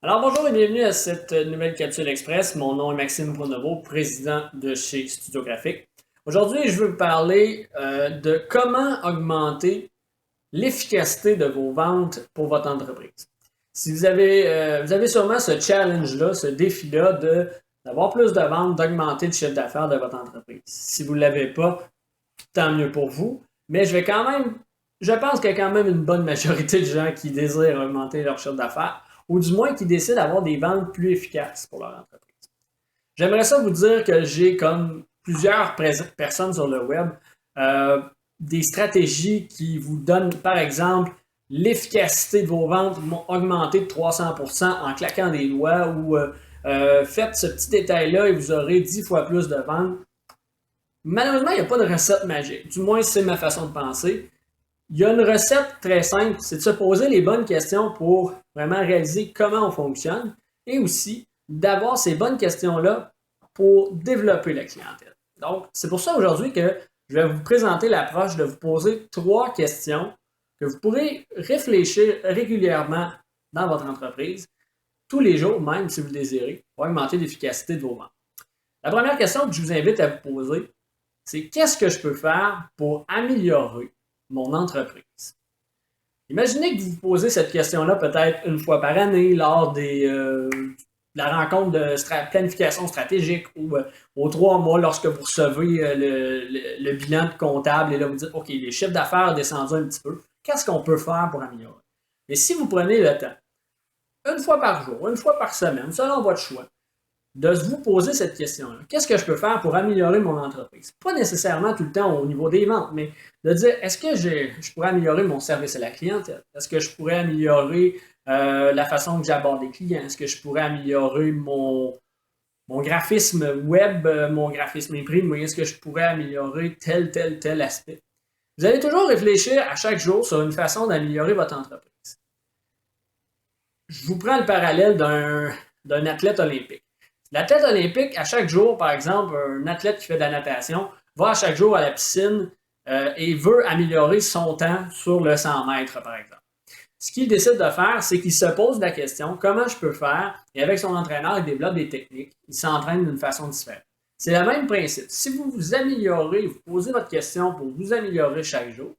Alors bonjour et bienvenue à cette nouvelle capsule express. Mon nom est Maxime Pronovo, président de chez Studio Graphique. Aujourd'hui, je veux vous parler de comment augmenter l'efficacité de vos ventes pour votre entreprise. Si vous avez sûrement ce challenge-là, ce défi-là d'avoir plus de ventes, d'augmenter le chiffre d'affaires de votre entreprise. Si vous ne l'avez pas, tant mieux pour vous. Mais je pense qu'il y a quand même une bonne majorité de gens qui désirent augmenter leur chiffre d'affaires ou du moins qui décident d'avoir des ventes plus efficaces pour leur entreprise. J'aimerais ça vous dire que j'ai comme plusieurs personnes sur le web des stratégies qui vous donnent, par exemple, l'efficacité de vos ventes vont augmenter de 300% en claquant des doigts ou faites ce petit détail-là et vous aurez 10 fois plus de ventes. Malheureusement, il n'y a pas de recette magique. Du moins, c'est ma façon de penser. Il y a une recette très simple, c'est de se poser les bonnes questions pour vraiment réaliser comment on fonctionne et aussi d'avoir ces bonnes questions-là pour développer la clientèle. Donc, c'est pour ça aujourd'hui que je vais vous présenter l'approche de vous poser 3 questions que vous pourrez réfléchir régulièrement dans votre entreprise, tous les jours, même si vous le désirez, pour augmenter l'efficacité de vos ventes. La première question que je vous invite à vous poser, c'est qu'est-ce que je peux faire pour améliorer mon entreprise? Imaginez que vous vous posez cette question-là peut-être une fois par année lors de la rencontre de planification stratégique ou aux 3 mois lorsque vous recevez le bilan comptable et là vous dites OK, les chiffres d'affaires ont descendu un petit peu. Qu'est-ce qu'on peut faire pour améliorer? Et si vous prenez le temps, une fois par jour, une fois par semaine, selon votre choix, de vous poser cette question-là. Qu'est-ce que je peux faire pour améliorer mon entreprise? Pas nécessairement tout le temps au niveau des ventes, mais de dire, est-ce que je pourrais améliorer mon service à la clientèle? Est-ce que je pourrais améliorer la façon que j'aborde les clients? Est-ce que je pourrais améliorer mon graphisme web, mon graphisme imprimé? Est-ce que je pourrais améliorer tel aspect? Vous allez toujours réfléchir à chaque jour sur une façon d'améliorer votre entreprise. Je vous prends le parallèle d'un athlète olympique. L'athlète olympique, à chaque jour, par exemple, un athlète qui fait de la natation, va à chaque jour à la piscine et veut améliorer son temps sur le 100 mètres, par exemple. Ce qu'il décide de faire, c'est qu'il se pose la question comment je peux faire, et avec son entraîneur, il développe des techniques, il s'entraîne d'une façon différente. C'est le même principe. Si vous vous améliorez, vous posez votre question pour vous améliorer chaque jour,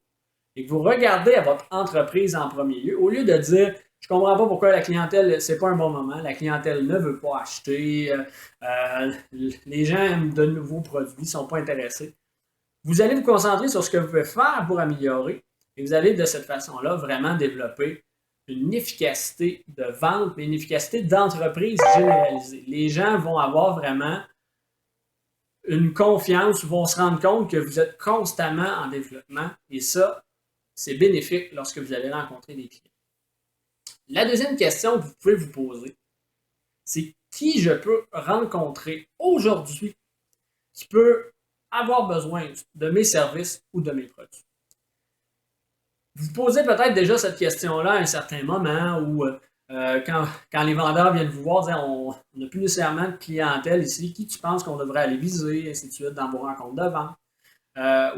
et que vous regardez à votre entreprise en premier lieu, au lieu de dire je ne comprends pas pourquoi la clientèle, c'est pas un bon moment, la clientèle ne veut pas acheter, les gens aiment de nouveaux produits, ne sont pas intéressés. Vous allez vous concentrer sur ce que vous pouvez faire pour améliorer et vous allez de cette façon-là vraiment développer une efficacité de vente, mais une efficacité d'entreprise généralisée. Les gens vont avoir vraiment une confiance, vont se rendre compte que vous êtes constamment en développement et ça, c'est bénéfique lorsque vous allez rencontrer des clients. La deuxième question que vous pouvez vous poser, c'est qui je peux rencontrer aujourd'hui qui peut avoir besoin de mes services ou de mes produits. Vous posez peut-être déjà cette question-là à un certain moment où quand les vendeurs viennent vous voir, disent, on n'a plus nécessairement de clientèle ici, qui tu penses qu'on devrait aller viser, ainsi de suite, dans vos rencontres de vente,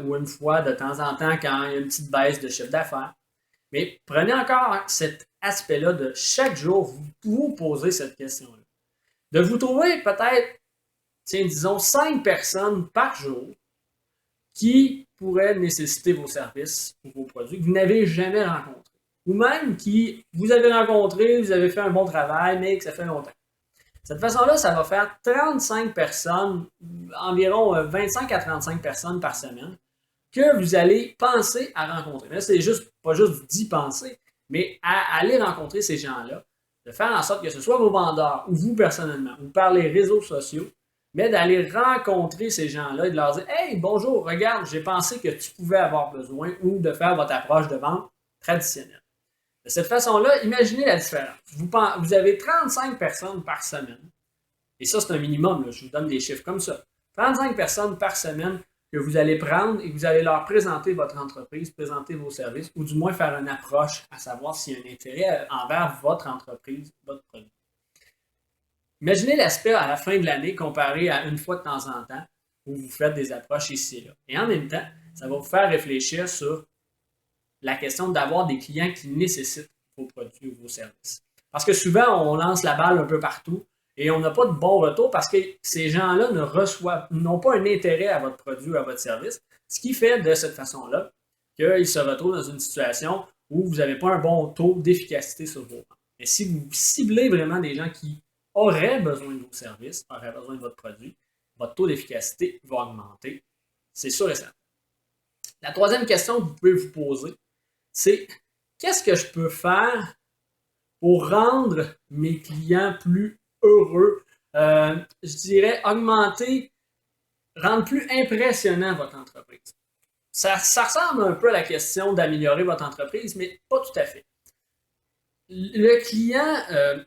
ou une fois de temps en temps quand il y a une petite baisse de chiffre d'affaires. Mais prenez encore cet aspect-là de chaque jour, vous posez cette question-là. De vous trouver peut-être, tiens, disons, 5 personnes par jour qui pourraient nécessiter vos services ou vos produits que vous n'avez jamais rencontrés. Ou même qui vous avez rencontré, vous avez fait un bon travail, mais que ça fait longtemps. De cette façon-là, ça va faire 35 personnes, environ 25 à 35 personnes par semaine que vous allez penser à rencontrer. Là, c'est juste, pas juste d'y penser, mais à aller rencontrer ces gens-là, de faire en sorte que ce soit vos vendeurs ou vous personnellement, ou par les réseaux sociaux, mais d'aller rencontrer ces gens-là et de leur dire Hey, bonjour, regarde, j'ai pensé que tu pouvais avoir besoin ou de faire votre approche de vente traditionnelle. De cette façon-là, imaginez la différence. Vous avez 35 personnes par semaine, et ça, c'est un minimum, là, je vous donne des chiffres comme ça. 35 personnes par semaine que vous allez prendre et que vous allez leur présenter votre entreprise, présenter vos services, ou du moins faire une approche à savoir s'il y a un intérêt envers votre entreprise, votre produit. Imaginez l'aspect à la fin de l'année comparé à une fois de temps en temps où vous faites des approches ici et là. Et en même temps, ça va vous faire réfléchir sur la question d'avoir des clients qui nécessitent vos produits ou vos services. Parce que souvent, on lance la balle un peu partout et on n'a pas de bon retour parce que ces gens-là n'ont pas un intérêt à votre produit ou à votre service. Ce qui fait de cette façon-là qu'ils se retrouvent dans une situation où vous n'avez pas un bon taux d'efficacité sur vos ventes. Mais si vous ciblez vraiment des gens qui auraient besoin de vos services, auraient besoin de votre produit, votre taux d'efficacité va augmenter. C'est sûr et certain. La troisième question que vous pouvez vous poser, c'est qu'est-ce que je peux faire pour rendre mes clients plus heureux? Je dirais augmenter, rendre plus impressionnant votre entreprise. Ça ressemble un peu à la question d'améliorer votre entreprise, mais pas tout à fait. Le client,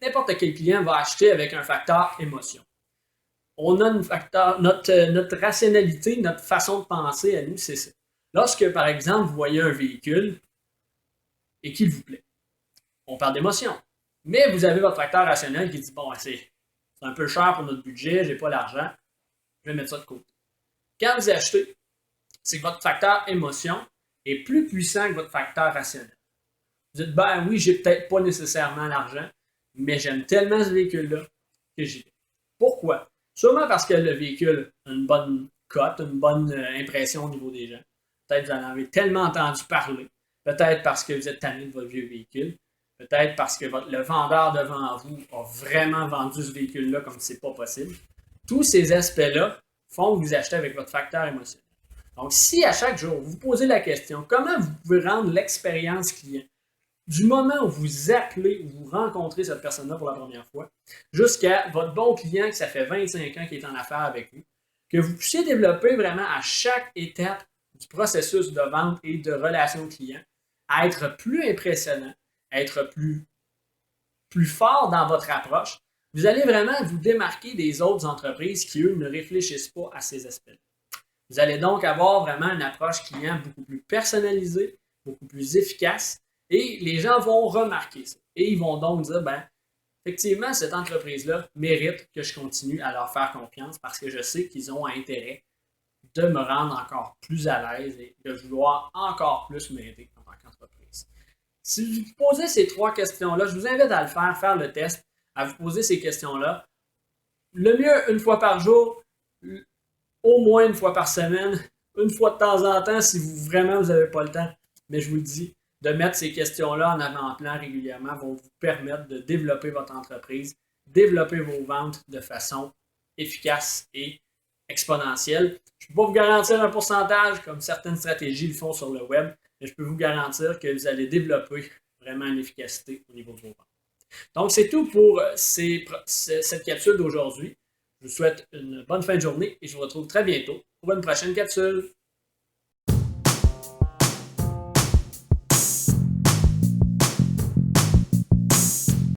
n'importe quel client va acheter avec un facteur émotion. On a notre rationalité, notre façon de penser à nous, c'est ça. Lorsque, par exemple, vous voyez un véhicule et qu'il vous plaît, on parle d'émotion. Mais vous avez votre facteur rationnel qui dit, bon, c'est un peu cher pour notre budget, j'ai pas l'argent, je vais mettre ça de côté. Quand vous achetez, c'est que votre facteur émotion est plus puissant que votre facteur rationnel. Vous dites, ben oui, j'ai peut-être pas nécessairement l'argent, mais j'aime tellement ce véhicule-là que j'y vais. Pourquoi? Sûrement parce que le véhicule a une bonne cote, une bonne impression au niveau des gens. Peut-être que vous en avez tellement entendu parler. Peut-être parce que vous êtes tanné de votre vieux véhicule. Peut-être parce que le vendeur devant vous a vraiment vendu ce véhicule-là comme c'est pas possible. Tous ces aspects-là font que vous achetez avec votre facteur émotionnel. Donc, si à chaque jour, vous posez la question, comment vous pouvez rendre l'expérience client du moment où vous appelez, où vous rencontrez cette personne-là pour la première fois, jusqu'à votre bon client que ça fait 25 ans qu'il est en affaires avec vous, que vous puissiez développer vraiment à chaque étape du processus de vente et de relation client, à être plus impressionnant, à être plus fort dans votre approche, vous allez vraiment vous démarquer des autres entreprises qui, eux, ne réfléchissent pas à ces aspects-là. Vous allez donc avoir vraiment une approche client beaucoup plus personnalisée, beaucoup plus efficace, et les gens vont remarquer ça. Et ils vont donc dire, ben, effectivement, cette entreprise-là mérite que je continue à leur faire confiance parce que je sais qu'ils ont intérêt de me rendre encore plus à l'aise et de vouloir encore plus m'aider en tant qu'entreprise. Si vous posez ces trois questions-là, je vous invite à le faire le test, à vous poser ces questions-là. Le mieux, une fois par jour, au moins une fois par semaine, une fois de temps en temps si vous n'avez pas le temps. Mais je vous le dis, de mettre ces questions-là en avant-plan régulièrement vont vous permettre de développer votre entreprise, développer vos ventes de façon efficace et exponentielle. Je ne peux pas vous garantir un pourcentage comme certaines stratégies le font sur le web, mais je peux vous garantir que vous allez développer vraiment une efficacité au niveau de vos ventes. Donc, c'est tout pour cette capsule d'aujourd'hui. Je vous souhaite une bonne fin de journée et je vous retrouve très bientôt pour une prochaine capsule.